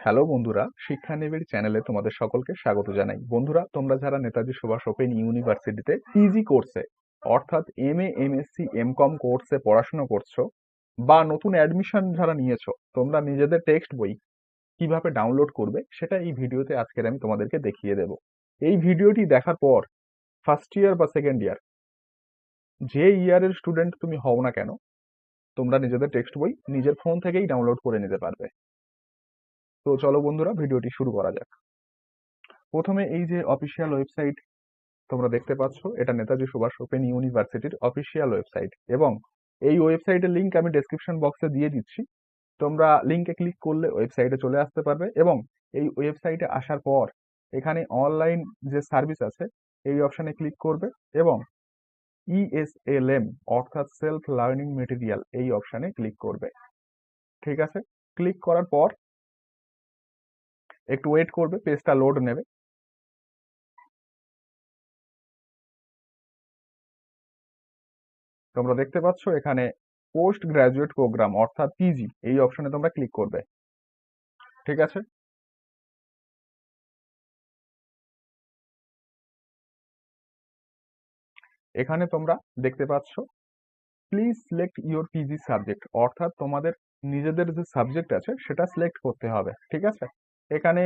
Hello বন্ধুরা, শিক্ষানিবিড় চ্যানেলে তোমাদের সকলকে স্বাগত জানাই। বন্ধুরা, তোমরা যারা নেতাজি সুভাষ ওপেন ইউনিভার্সিটিতে পিজি কোর্সে অর্থাৎ এমএ, এমএসসি, এমকম কোর্সে পড়াশোনা করছো বা নতুন অ্যাডমিশন যারা নিয়েছো, তোমরা নিজেদের টেক্সট বই কিভাবে ডাউনলোড করবে সেটা এই ভিডিওতে আজকের আমি তোমাদেরকে দেখিয়ে দেব। এই ভিডিওটি দেখার পর ফার্স্ট ইয়ার বা সেকেন্ড ইয়ার, যে ইয়ারের স্টুডেন্ট তুমি হও না কেন, তোমরা নিজেদের টেক্সট বই নিজের ফোন থেকেই ডাউনলোড করে নিতে পারবে। তো চলো বন্ধুরা, ভিডিওটি শুরু করা যাক। প্রথমে এই যে অফিসিয়াল ওয়েবসাইট তোমরা দেখতে পাচ্ছ, এটা নেতাজি সুভাষ ওপেন ইউনিভার্সিটির অফিসিয়াল ওয়েবসাইট এবং এই ওয়েবসাইটের লিংক আমি ডেসক্রিপশন বক্সে দিয়ে দিচ্ছি। তোমরা লিংকে ক্লিক করলে ওয়েবসাইটে চলে আসতে পারবে এবং এই ওয়েবসাইটে আসার পর এখানে অনলাইন যে সার্ভিস আছে এই অপশানে ক্লিক করবে এবং ইএসএলএম অর্থাৎ সেলফ লার্নিং মেটেরিয়াল এই অপশানে ক্লিক করবে। ঠিক আছে, ক্লিক করার পর একটু ওয়েট করবে, পেজটা লোড নেবে। তোমরা দেখতে পাচ্ছ এখানে পোস্ট গ্রাজুয়েট প্রোগ্রাম অর্থাৎ পিজি এই অপশনে তোমরা ক্লিক করবে। ঠিক আছে, এখানে তোমরা দেখতে পাচ্ছ please select your PG subject অর্থাৎ তোমাদের নিজেদের যে সাবজেক্ট আছে সেটা সিলেক্ট করতে হবে। ঠিক আছে, এখানে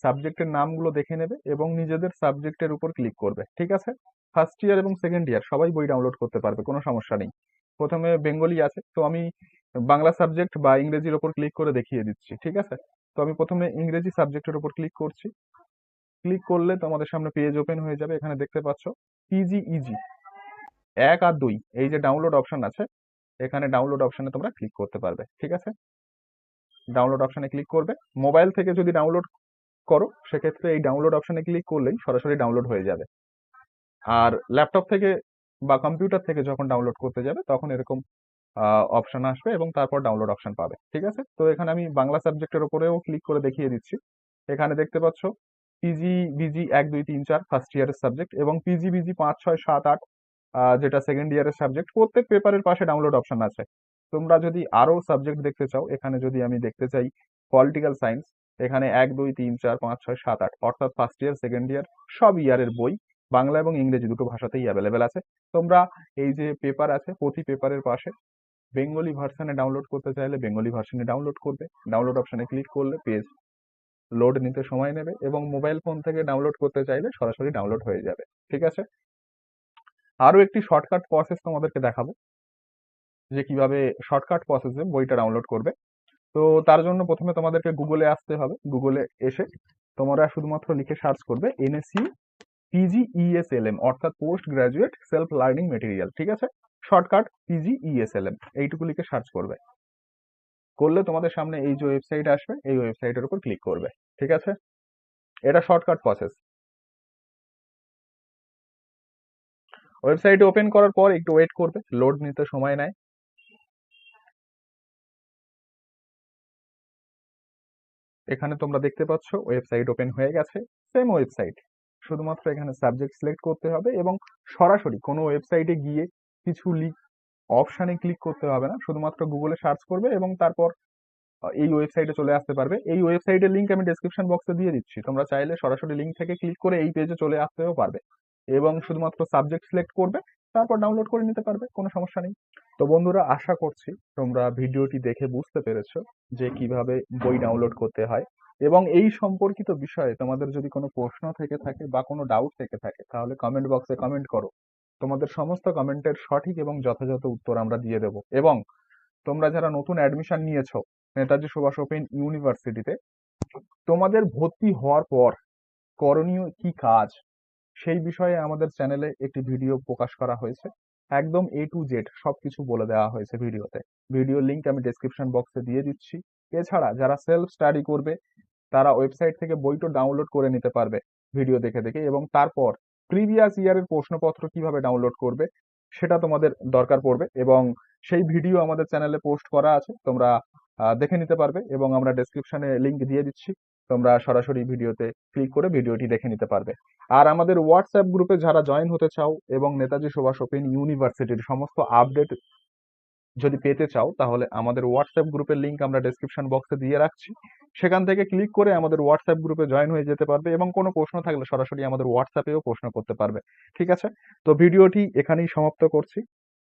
সাবজেক্টের নামগুলো দেখে নেবে এবং নিজেদের সাবজেক্টের উপর ক্লিক করবে। ঠিক আছে, ফার্স্ট ইয়ার এবং সেকেন্ড ইয়ার সবাই বই ডাউনলোড করতে পারবে, কোনো সমস্যা নেই। প্রথমে বেঙ্গলি আছে, তো আমি বাংলা সাবজেক্ট বা ইংরেজির ওপর ক্লিক করে দেখিয়ে দিচ্ছি। ঠিক আছে, তো আমি প্রথমে ইংরেজি সাবজেক্টের উপর ক্লিক করছি। ক্লিক করলে তোমাদের সামনে পেজ ওপেন হয়ে যাবে। এখানে দেখতে পাচ্ছ পিজি ইজি 1 আর 2 এই যে ডাউনলোড অপশন আছে, এখানে ডাউনলোড অপশনে তোমরা ক্লিক করতে পারবে। ঠিক আছে, ডাউনলোড অপশনে ক্লিক করবে। মোবাইল থেকে যদি ডাউনলোড করো সেক্ষেত্রে এই ডাউনলোড অপশনে ক্লিক করলেই সরাসরি ডাউনলোড হয়ে যাবে। আর ল্যাপটপ থেকে বা কম্পিউটার থেকে যখন ডাউনলোড করতে যাবে তখন এরকম অপশন আসবে এবং তারপর ডাউনলোড অপশন পাবে। ঠিক আছে, তো এখানে আমি বাংলা সাবজেক্টের উপরেও ক্লিক করে দেখিয়ে দিচ্ছি। এখানে দেখতে পাচ্ছ পিজি বিজি 1 2 3 4 ফার্স্ট ইয়ারের সাবজেক্ট এবং পিজি বিজি 5 6 7 8 যেটা সেকেন্ড ইয়ারের সাবজেক্ট। প্রত্যেক পেপারের পাশে ডাউনলোড অপশন আছে। তোমরা যদি আরো সাবজেক্ট দেখতে চাও, এখানে যদি আমি দেখতে চাই পলিটিক্যাল সায়েন্স, এখানে 1 2 3 4 5 6 7 8 অর্থাৎ ফার্স্ট ইয়ার সেকেন্ড ইয়ার সব ইয়ারের বই বাংলা এবং ইংরেজি দুটো ভাষাতেই অ্যাভেলেবেল আছে। তোমরা এই যে পেপার আছে প্রতি পেপারের পাশে বেঙ্গলি ভার্সনে ডাউনলোড করতে চাইলে বেঙ্গলি ভার্সনে ডাউনলোড করবে। ডাউনলোড অপশনে ক্লিক করলে পেজ লোড নিতে সময় নেবে এবং মোবাইল ফোন থেকে ডাউনলোড করতে চাইলে সরাসরি ডাউনলোড হয়ে যাবে। ঠিক আছে, আরো একটি শর্টকাট প্রসেস তোমাদেরকে দেখাবো যে কিভাবে শর্টকাট প্রসেসে বইটা ডাউনলোড করবে। তো তার জন্য প্রথমে তোমাদেরকে গুগলে আসতে হবে। গুগলে এসে তোমরা শুধুমাত্র লিখে সার্চ করবে এনএসসি পিজি ইএসএলএম অর্থাৎ post graduate self learning material. ঠিক আছে, শর্টকাট পিজি ইএসএলএম এইটুকু লিখে সার্চ করবে। করলে তোমাদের সামনে এই যে ওয়েবসাইট আসবে এই ওয়েবসাইটের উপর ক্লিক করবে। ঠিক আছে, এটা শর্টকাট প্রসেস। ওয়েবসাইট ওপেন করার পর একটু ওয়েট করবে, লোড নিতে সময় নেয়। এখানে তোমরা দেখতে পাচ্ছ ওয়েবসাইট ওপেন হয়ে গেছে। সেম ওয়েবসাইট, শুধুমাত্র এখানে সাবজেক্ট সিলেক্ট করতে হবে এবং সরাসরি কোনো ওয়েবসাইটে গিয়ে কিছু অপশানে ক্লিক করতে হবে না। শুধুমাত্র গুগলে সার্চ করবে এবং তারপর এই ওয়েবসাইটে চলে আসতে পারবে। এই ওয়েবসাইটের লিংক আমি ডেসক্রিপশন বক্সে দিয়ে দিচ্ছি। তোমরা চাইলে সরাসরি লিংক থেকে ক্লিক করে এই পেজে চলে আসতেও পারবে এবং শুধুমাত্র সাবজেক্ট সিলেক্ট করবে, তারপর ডাউনলোড করে নিতে পারবে, কোনো সমস্যা নেই। তো বন্ধুরা, আশা করছি তোমরা ভিডিওটি দেখে বুঝতে পেরেছো যে কিভাবে বই ডাউনলোড করতে হয় এবং এই সম্পর্কিত বিষয়ে তোমাদের যদি কোনো প্রশ্ন থেকে থাকে বা কোনো ডাউট থেকে থাকে তাহলে কমেন্ট বক্সে কমেন্ট করো। তোমাদের সমস্ত কমেন্টের সঠিক এবং যথাযথ উত্তর আমরা দিয়ে দেবো। এবং তোমরা যারা নতুন অ্যাডমিশন নিয়েছো নেতাজি সুভাষ ওপেন ইউনিভার্সিটিতে, তোমাদের ভর্তি হওয়ার পর করণীয় কি কাজ সেই বিষয়ে আমাদের চ্যানেলে একটি ভিডিও প্রকাশ করা হয়েছে। একদম A to Z সবকিছু বলে দেওয়া হয়েছে ভিডিওতে। ভিডিওর লিংক আমি ডেসক্রিপশন বক্সে দিয়ে দিচ্ছি। এছাড়া যারা সেলফ স্টাডি করবে তারা ওয়েবসাইট থেকে বইটা ডাউনলোড করে নিতে পারবে ভিডিও দেখে দেখে এবং তারপর প্রিভিয়াস ইয়ারের প্রশ্নপত্র কিভাবে ডাউনলোড করবে সেটা তোমাদের দরকার পড়বে এবং সেই ভিডিও আমাদের চ্যানেলে পোস্ট করা আছে। তোমরা দেখে নিতে পারবে এবং আমরা ডেসক্রিপশনে লিংক দিয়ে দিচ্ছি। তোমরা সরাসরি ভিডিওতে ক্লিক করে ভিডিওটি দেখে নিতে পারবে। আর আমাদের হোয়াটসঅ্যাপ গ্রুপে যারা জয়েন হতে চাও এবং নেতাজি সুভাষ ওপেন ইউনিভার্সিটির সমস্ত আপডেট যদি পেতে চাও তাহলে আমাদের হোয়াটসঅ্যাপ গ্রুপের লিংক আমরা ডেসক্রিপশন বক্সে দিয়ে রাখছি, সেখান থেকে ক্লিক করে আমাদের হোয়াটসঅ্যাপ গ্রুপে জয়েন হয়ে যেতে পারবে এবং কোনো প্রশ্ন থাকলে সরাসরি আমাদের হোয়াটসঅ্যাপেও প্রশ্ন করতে পারবে। ঠিক আছে, তো ভিডিওটি এখানেই সমাপ্ত করছি।